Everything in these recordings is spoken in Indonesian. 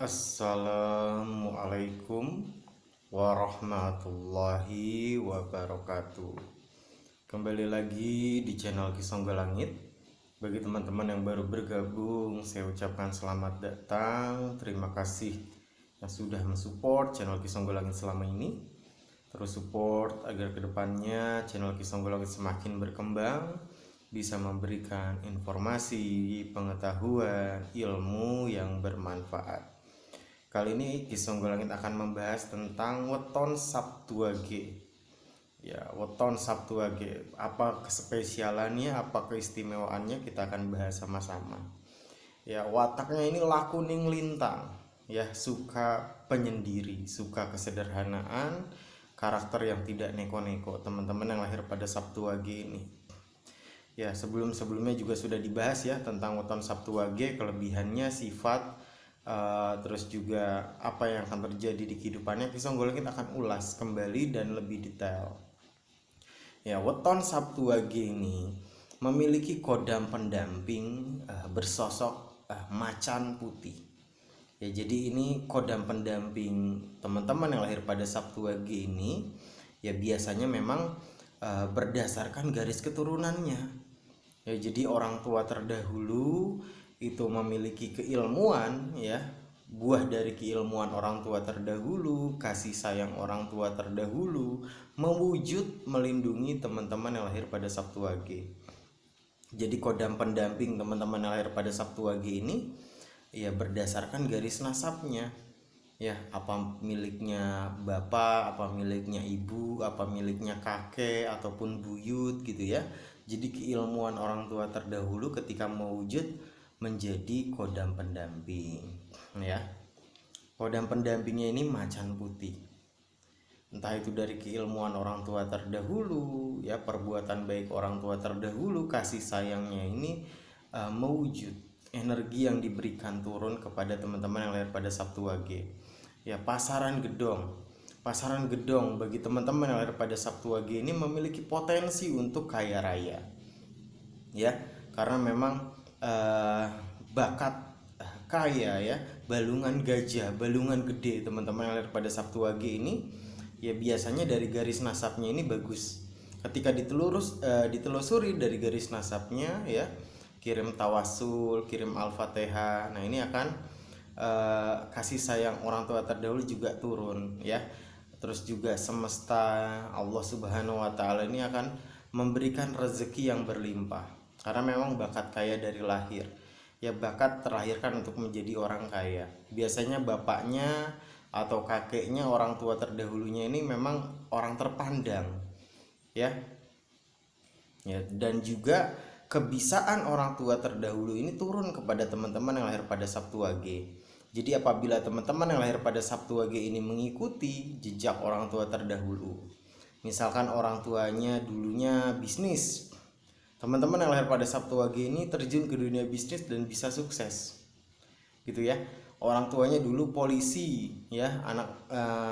Assalamualaikum warahmatullahi wabarakatuh. Kembali lagi di channel Kisonggo Langit. Bagi teman-teman yang baru bergabung, saya ucapkan selamat datang. Terima kasih yang sudah mensupport channel Kisonggo Langit selama ini. Terus support agar kedepannya channel Kisonggo Langit semakin berkembang, bisa memberikan informasi, pengetahuan, ilmu yang bermanfaat. Kali ini Kisonggo Langit akan membahas tentang weton Sabtu Wage. Ya, weton Sabtu Wage. Apa kespesialannya, apa keistimewaannya, kita akan bahas sama-sama. Ya, wataknya ini lakuning lintang. Ya, suka penyendiri, suka kesederhanaan, karakter yang tidak neko-neko. Teman-teman yang lahir pada Sabtu Wage ini. Ya, sebelumnya juga sudah dibahas ya tentang weton Sabtu Wage, kelebihannya, sifat, terus juga apa yang akan terjadi di kehidupannya. Kisonggo Langit akan ulas kembali dan lebih detail. Ya, weton Sabtu Wage ini memiliki kodam pendamping bersosok macan putih. Ya, jadi ini kodam pendamping teman-teman yang lahir pada Sabtu Wage ini ya biasanya memang berdasarkan garis keturunannya. Ya, jadi orang tua terdahulu itu memiliki keilmuan, ya, buah dari keilmuan orang tua terdahulu, kasih sayang orang tua terdahulu mewujud melindungi teman-teman yang lahir pada Sabtu Wage. Jadi kodam pendamping teman-teman yang lahir pada Sabtu Wage ini ya berdasarkan garis nasabnya. Ya, apa miliknya bapak, apa miliknya ibu, apa miliknya kakek ataupun buyut gitu ya. Jadi keilmuan orang tua terdahulu ketika mewujud menjadi kodam pendamping, ya. Kodam pendampingnya ini macan putih. Entah itu dari keilmuan orang tua terdahulu, ya, perbuatan baik orang tua terdahulu, kasih sayangnya ini mewujud, energi yang diberikan turun kepada teman-teman yang lahir pada Sabtu Wage. Ya, pasaran gedong bagi teman-teman yang lahir pada Sabtu Wage ini memiliki potensi untuk kaya raya, ya, karena memang bakat kaya, ya, balungan gajah, balungan gede teman-teman yang lahir pada Sabtu Wage ini ya biasanya dari garis nasabnya ini bagus. Ketika ditelusuri dari garis nasabnya, ya, kirim tawasul, kirim al-fatihah, nah ini akan kasih sayang orang tua terdahulu juga turun, ya. Terus juga semesta, Allah Subhanahu wa Ta'ala ini akan memberikan rezeki yang berlimpah karena memang bakat kaya dari lahir. Ya, bakat terlahirkan untuk menjadi orang kaya. Biasanya bapaknya atau kakeknya orang tua terdahulunya ini memang orang terpandang, ya. Ya, dan juga kebisaan orang tua terdahulu ini turun kepada teman-teman yang lahir pada Sabtu Wage. Jadi apabila teman-teman yang lahir pada Sabtu Wage ini mengikuti jejak orang tua terdahulu, misalkan orang tuanya dulunya bisnis, teman-teman yang lahir pada Sabtu Wage ini terjun ke dunia bisnis dan bisa sukses, gitu ya. Orang tuanya dulu polisi, ya,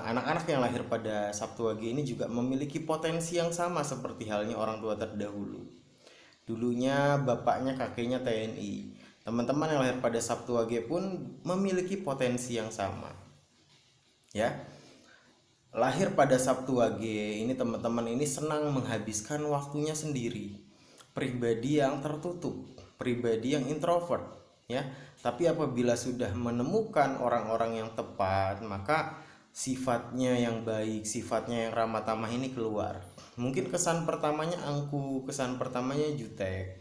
anak-anak yang lahir pada Sabtu Wage ini juga memiliki potensi yang sama seperti halnya orang tua terdahulu. Dulunya bapaknya kakeknya TNI. Teman-teman yang lahir pada Sabtu Wage pun memiliki potensi yang sama, ya. Lahir pada Sabtu Wage ini teman-teman ini senang menghabiskan waktunya sendiri, pribadi yang tertutup, pribadi yang introvert, ya. Tapi apabila sudah menemukan orang-orang yang tepat, maka sifatnya yang baik, sifatnya yang ramah tamah ini keluar. Mungkin kesan pertamanya angkuh, kesan pertamanya jutek,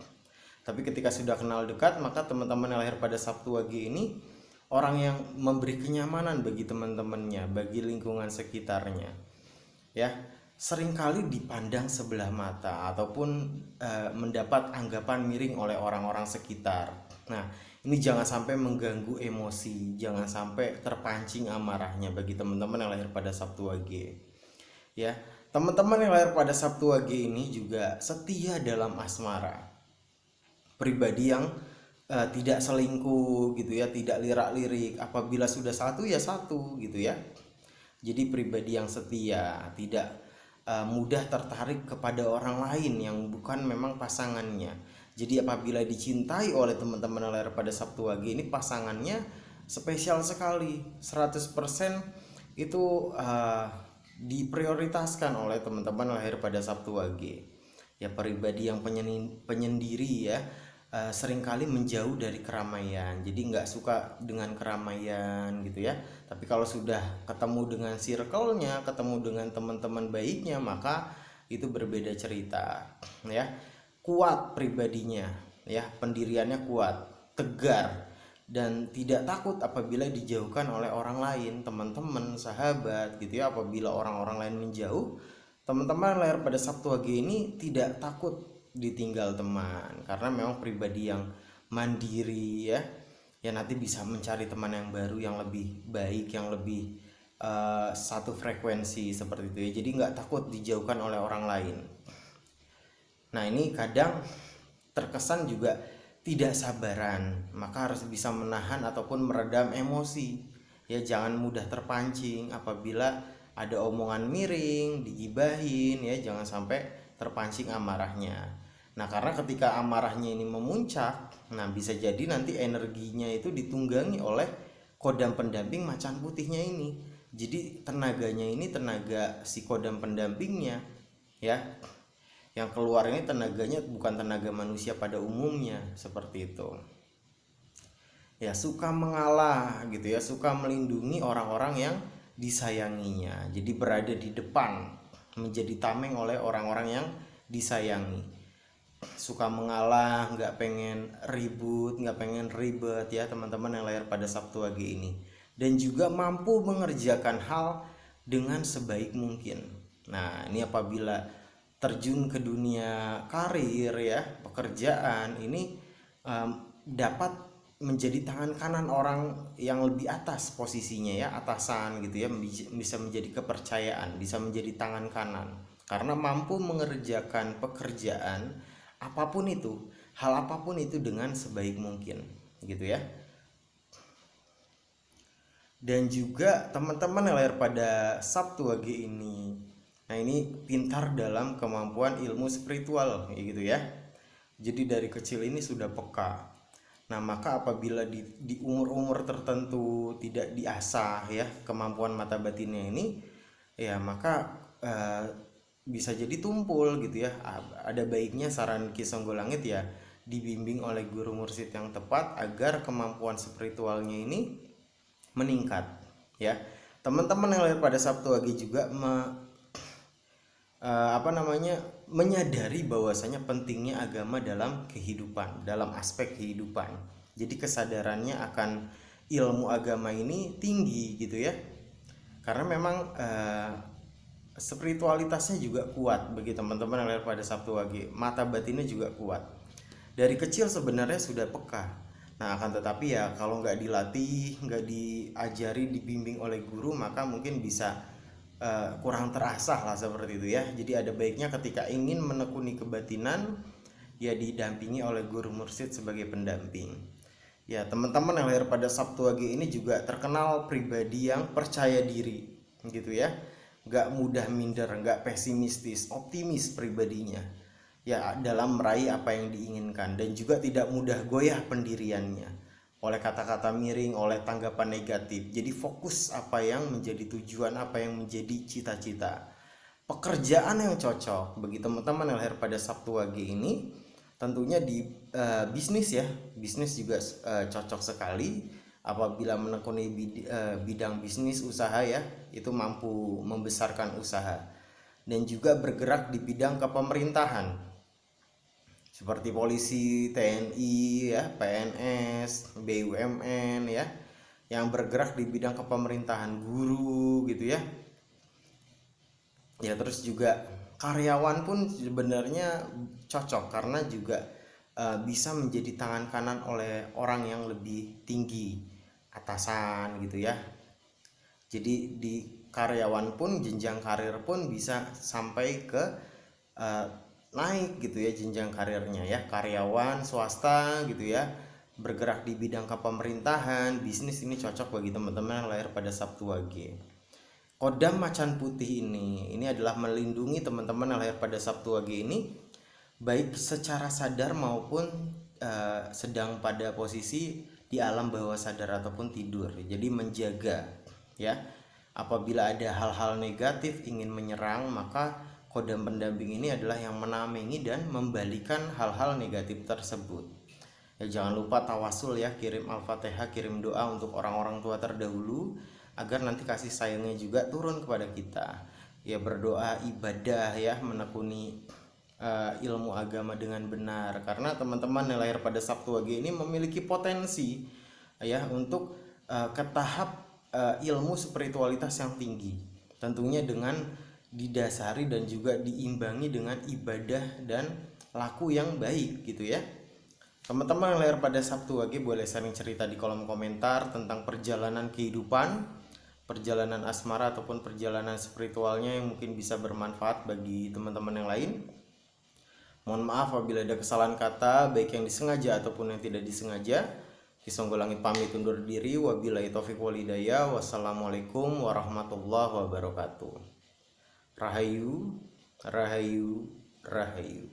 tapi ketika sudah kenal dekat, maka teman-teman yang lahir pada Sabtu Wage ini orang yang memberi kenyamanan bagi teman-temannya, bagi lingkungan sekitarnya, ya. Seringkali dipandang sebelah mata ataupun mendapat anggapan miring oleh orang-orang sekitar. Nah, ini jangan sampai mengganggu emosi, jangan sampai terpancing amarahnya bagi teman-teman yang lahir pada Sabtu Wage, ya. Teman-teman yang lahir pada Sabtu Wage ini juga setia dalam asmara, pribadi yang tidak selingkuh gitu ya, tidak lirak-lirik, apabila sudah satu ya satu gitu ya. Jadi pribadi yang setia, tidak mudah tertarik kepada orang lain yang bukan memang pasangannya. Jadi apabila dicintai oleh teman-teman yang lahir pada Sabtu Wage ini, pasangannya spesial sekali, 100% itu diprioritaskan oleh teman-teman lahir pada Sabtu Wage. Ya, pribadi yang penyendiri ya, seringkali menjauh dari keramaian, jadi nggak suka dengan keramaian gitu ya. Tapi kalau sudah ketemu dengan circle-nya, ketemu dengan teman-teman baiknya, maka itu berbeda cerita ya. Kuat pribadinya ya, pendiriannya kuat, tegar, dan tidak takut apabila dijauhkan oleh orang lain, teman-teman, sahabat gitu ya. Apabila orang-orang lain menjauh, teman-teman lahir pada Sabtu Wage ini tidak takut ditinggal teman, karena memang pribadi yang mandiri ya. Ya, nanti bisa mencari teman yang baru, yang lebih baik, yang lebih satu frekuensi seperti itu ya. Jadi nggak takut dijauhkan oleh orang lain. Nah, ini kadang terkesan juga tidak sabaran, maka harus bisa menahan ataupun meredam emosi ya. Jangan mudah terpancing apabila ada omongan miring, digibahin ya, jangan sampai terpancing amarahnya. Nah, karena ketika amarahnya ini memuncak, nah bisa jadi nanti energinya itu ditunggangi oleh kodam pendamping macan putihnya ini. Jadi tenaganya ini tenaga si kodam pendampingnya ya. Yang keluar ini tenaganya bukan tenaga manusia pada umumnya, seperti itu. Ya, suka mengalah gitu ya, suka melindungi orang-orang yang disayanginya. Jadi berada di depan, menjadi tameng oleh orang-orang yang disayangi. Suka mengalah, nggak pengen ribut, nggak pengen ribet ya teman-teman yang lahir pada Sabtu Wage ini. Dan juga mampu mengerjakan hal dengan sebaik mungkin. Nah, ini apabila terjun ke dunia karir ya, pekerjaan ini dapat menjadi tangan kanan orang yang lebih atas posisinya ya, atasan gitu ya, bisa menjadi kepercayaan, bisa menjadi tangan kanan karena mampu mengerjakan pekerjaan apapun itu, hal apapun itu dengan sebaik mungkin gitu ya. Dan juga teman-teman yang lahir pada Sabtu Wage ini, nah ini pintar dalam kemampuan ilmu spiritual gitu ya. Jadi dari kecil ini sudah peka. Nah, maka apabila di umur-umur tertentu tidak diasah ya kemampuan mata batinnya ini, ya maka bisa jadi tumpul gitu ya. Ada baiknya saran Ki Songgolangit ya dibimbing oleh guru mursyid yang tepat agar kemampuan spiritualnya ini meningkat ya. Teman-teman yang lahir pada Sabtu Wage juga menyadari bahwasanya pentingnya agama dalam kehidupan, dalam aspek kehidupan. Jadi kesadarannya akan ilmu agama ini tinggi gitu ya. Karena memang spiritualitasnya juga kuat bagi teman-teman yang lahir pada Sabtu Wage. Mata batinnya juga kuat. Dari kecil sebenarnya sudah peka. Nah, akan tetapi ya kalau nggak dilatih, nggak diajari, dibimbing oleh guru, maka mungkin bisa kurang terasah lah seperti itu ya. Jadi ada baiknya ketika ingin menekuni kebatinan ya didampingi oleh guru mursyid sebagai pendamping. Ya, teman-teman yang lahir pada Sabtu Wage ini juga terkenal pribadi yang percaya diri gitu ya. Nggak mudah minder, nggak pesimistis, optimis pribadinya ya dalam meraih apa yang diinginkan, dan juga tidak mudah goyah pendiriannya oleh kata-kata miring, oleh tanggapan negatif. Jadi fokus apa yang menjadi tujuan, apa yang menjadi cita-cita. Pekerjaan yang cocok bagi teman-teman yang lahir pada Sabtu Wage ini tentunya di bisnis ya. Bisnis juga cocok sekali apabila menekuni bidang bisnis usaha ya, itu mampu membesarkan usaha. Dan juga bergerak di bidang kepemerintahan seperti polisi, TNI ya, PNS, BUMN ya, yang bergerak di bidang kepemerintahan, guru gitu ya. Ya, terus juga karyawan pun sebenarnya cocok karena juga bisa menjadi tangan kanan oleh orang yang lebih tinggi, atasan gitu ya. Jadi di karyawan pun jenjang karir pun bisa sampai ke naik gitu ya jenjang karirnya ya. Karyawan swasta gitu ya, bergerak di bidang kepemerintahan, bisnis, ini cocok bagi teman-teman yang lahir pada Sabtu Wage. Kodam macan putih ini adalah melindungi teman-teman yang lahir pada Sabtu Wage ini baik secara sadar maupun sedang pada posisi di alam bawah sadar ataupun tidur. Jadi menjaga ya. Apabila ada hal-hal negatif ingin menyerang, maka kodam pendamping ini adalah yang menamengi dan membalikan hal-hal negatif tersebut. Ya, jangan lupa tawasul ya, kirim Al-Fatihah, kirim doa untuk orang-orang tua terdahulu agar nanti kasih sayangnya juga turun kepada kita. Ya, berdoa ibadah ya, menekuni ilmu agama dengan benar, karena teman-teman yang lahir pada Sabtu Wage ini memiliki potensi ya untuk ke tahap ilmu spiritualitas yang tinggi, tentunya dengan didasari dan juga diimbangi dengan ibadah dan laku yang baik gitu ya. Teman-teman yang lahir pada Sabtu Wage boleh sharing cerita di kolom komentar tentang perjalanan kehidupan, perjalanan asmara ataupun perjalanan spiritualnya yang mungkin bisa bermanfaat bagi teman-teman yang lain. Mohon maaf apabila ada kesalahan kata, baik yang disengaja ataupun yang tidak disengaja. Ki Songgolangit pamit undur diri. Wabillahi taufiq wal hidayah. Wassalamualaikum warahmatullahi wabarakatuh. Rahayu, rahayu, rahayu.